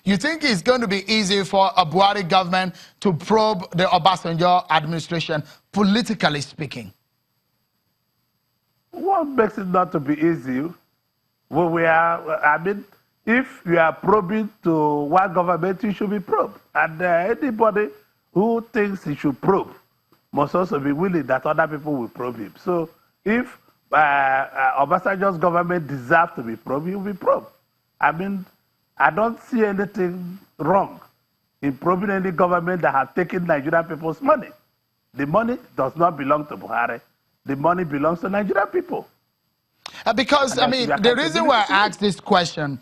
You think it's going to be easy for a Buhari government to probe the Obasanjo administration, politically speaking? What makes it not to be easy? Well, I mean, if you are probing to one government, you should be probed. And anybody who thinks he should probe must also be willing that other people will probe him. So if Obasanjo's government deserves to be probed, he will be probed. I mean, I don't see anything wrong in probing any government that has taken Nigerian people's money. The money does not belong to Buhari. The money belongs to Nigerian people. Because, I mean, the reason why I asked this question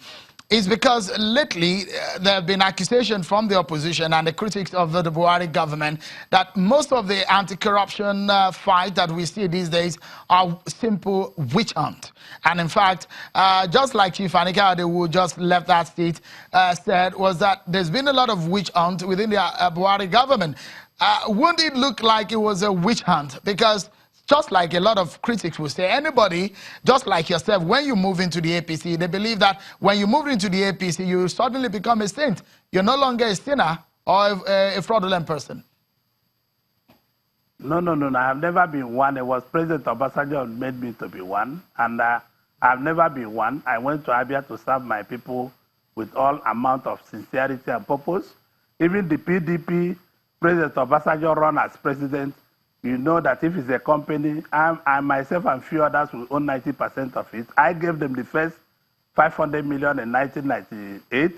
is because lately there have been accusations from the opposition and the critics of the Buhari government that most of the anti-corruption fight that we see these days are simple witch hunt. And in fact, just like Chief Anika, who just left that seat, said, was that there's been a lot of witch hunt within the Buhari government. Wouldn't it look like it was a witch hunt? Because just like a lot of critics will say, anybody, just like yourself, when you move into the APC, they believe that when you move into the APC, you suddenly become a saint. You're no longer a sinner or a fraudulent person. No. I have never been one. It was President Obasanjo who made me to be one. And I've never been one. I went to Abia to serve my people with all amount of sincerity and purpose. Even the PDP, President Obasanjo run as president. You know that if it's a company, I myself and few others will own 90% of it. I gave them the first 500 million in 1998,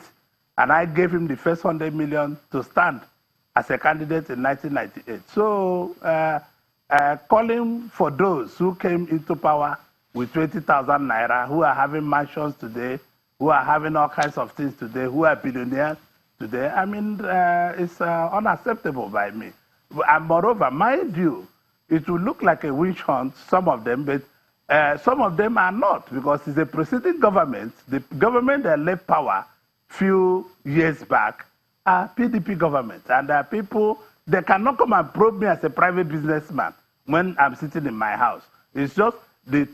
and I gave him the first 100 million to stand as a candidate in 1998. So calling for those who came into power with 20,000 naira, who are having mansions today, who are having all kinds of things today, who are billionaires today, I mean, it's unacceptable by me. And moreover, mind you, it will look like a witch hunt, some of them, but some of them are not, because it's a preceding government. The government that left power few years back are PDP government. And there are people, they cannot come and probe me as a private businessman when I'm sitting in my house. It's just the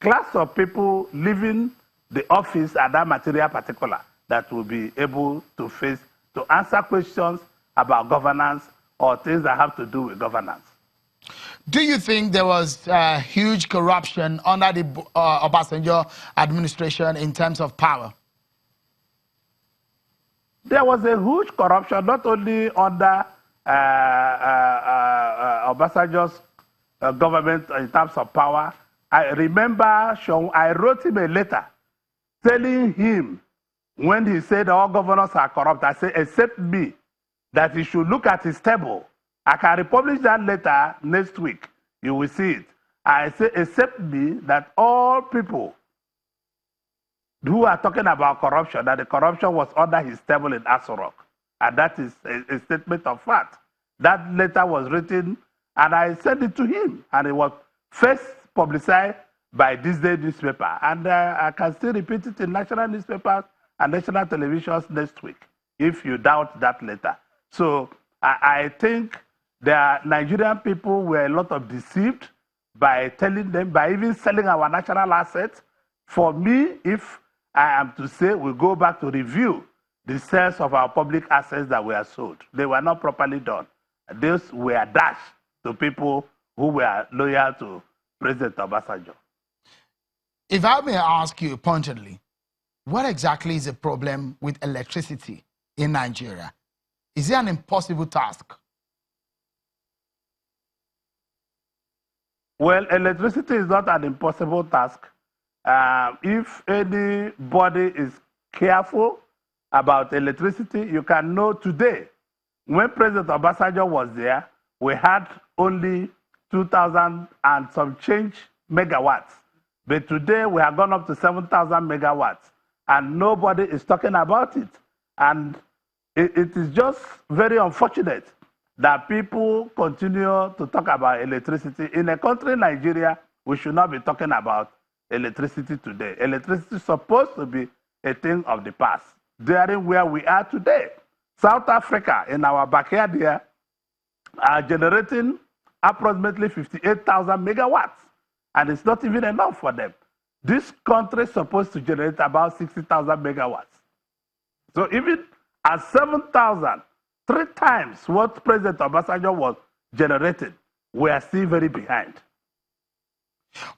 class of people leaving the office at that material particular that will be able to face, to answer questions about governance or things that have to do with governance. Do you think there was huge corruption under the Obasanjo administration in terms of power? There was a huge corruption, not only under Obasanjo's government in terms of power. I remember I wrote him a letter telling him when he said all governors are corrupt, I said, except me, that he should look at his table. I can republish that letter next week. You will see it. I say, except me, that all people who are talking about corruption, that the corruption was under his table in Asorok. And that is a statement of fact. That letter was written, and I sent it to him. And it was first publicized by this day newspaper. And I can still repeat it in national newspapers and national televisions next week, if you doubt that letter. So I think the Nigerian people were a lot of deceived by telling them, by even selling our national assets. For me, if I am to say, we go back to review the sales of our public assets that were sold. They were not properly done. Those were dashed to people who were loyal to President Obasanjo. If I may ask you pointedly, what exactly is the problem with electricity in Nigeria? Is it an impossible task? Well, electricity is not an impossible task. If anybody is careful about electricity, you can know today, when President Obasanjo was there, we had only 2,000 and some change megawatts. But today we have gone up to 7,000 megawatts, and nobody is talking about it. And it is just very unfortunate that people continue to talk about electricity. In a country, Nigeria, we should not be talking about electricity today. Electricity is supposed to be a thing of the past, during where we are today. South Africa, in our backyard here, are generating approximately 58,000 megawatts, and it's not even enough for them. This country is supposed to generate about 60,000 megawatts. So even at 7,000, 3 times what President Obasanjo was generating, we are still very behind.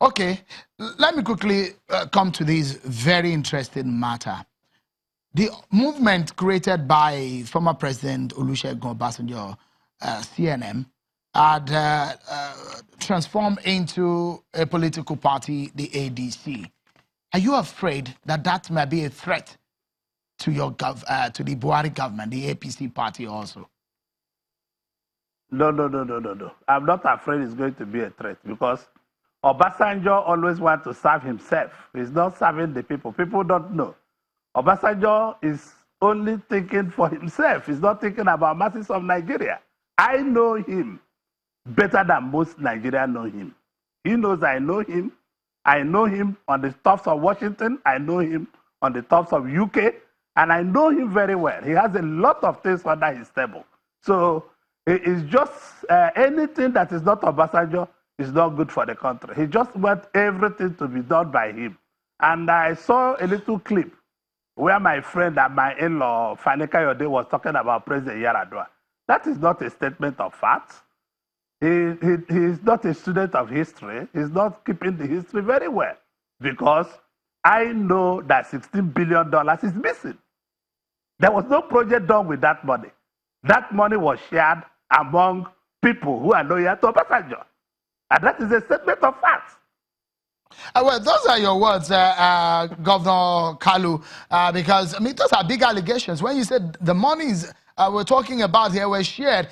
Okay, let me quickly come to this very interesting matter. The movement created by former President Olusegun Obasanjo, CNM, had transformed into a political party, the ADC. Are you afraid that that may be a threat to your to the Buhari government, the APC party also? No. I'm not afraid it's going to be a threat because Obasanjo always wants to serve himself. He's not serving the people. People don't know. Obasanjo is only thinking for himself. He's not thinking about masses of Nigeria. I know him better than most Nigerians know him. He knows I know him. I know him on the tops of Washington. I know him on the tops of UK. And I know him very well. He has a lot of things under his table. So it's just anything that is not Obasanjo is not good for the country. He just wants everything to be done by him. And I saw a little clip where my friend and my in-law, Fani Kayode, was talking about President Yaradua. That is not a statement of facts. He is not a student of history. He's not keeping the history very well because I know that $16 billion is missing. There was no project done with that money. That money was shared among people who are loyal to Obasanjo. And that is a statement of facts. Well, those are your words, Governor Kalu, because, I mean, those are big allegations. When you said the monies we're talking about here were shared,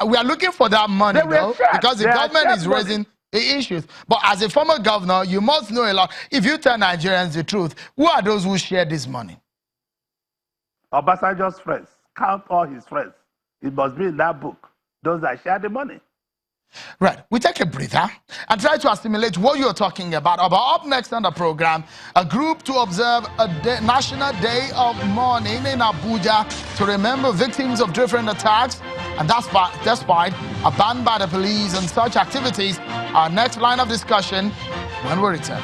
we are looking for that money, though, because the government is raising the issues. But as a former governor, you must know a lot. If you tell Nigerians the truth, who are those who share this money? Obasanjo's friends. Count all his friends. It must be in that book. Those that share the money. Right. We take a breather and try to assimilate what you're talking about. But up next on the program, a group to observe a National Day of Mourning in Abuja to remember victims of different attacks. And that's despite a ban by the police and such activities. Our next line of discussion when we return.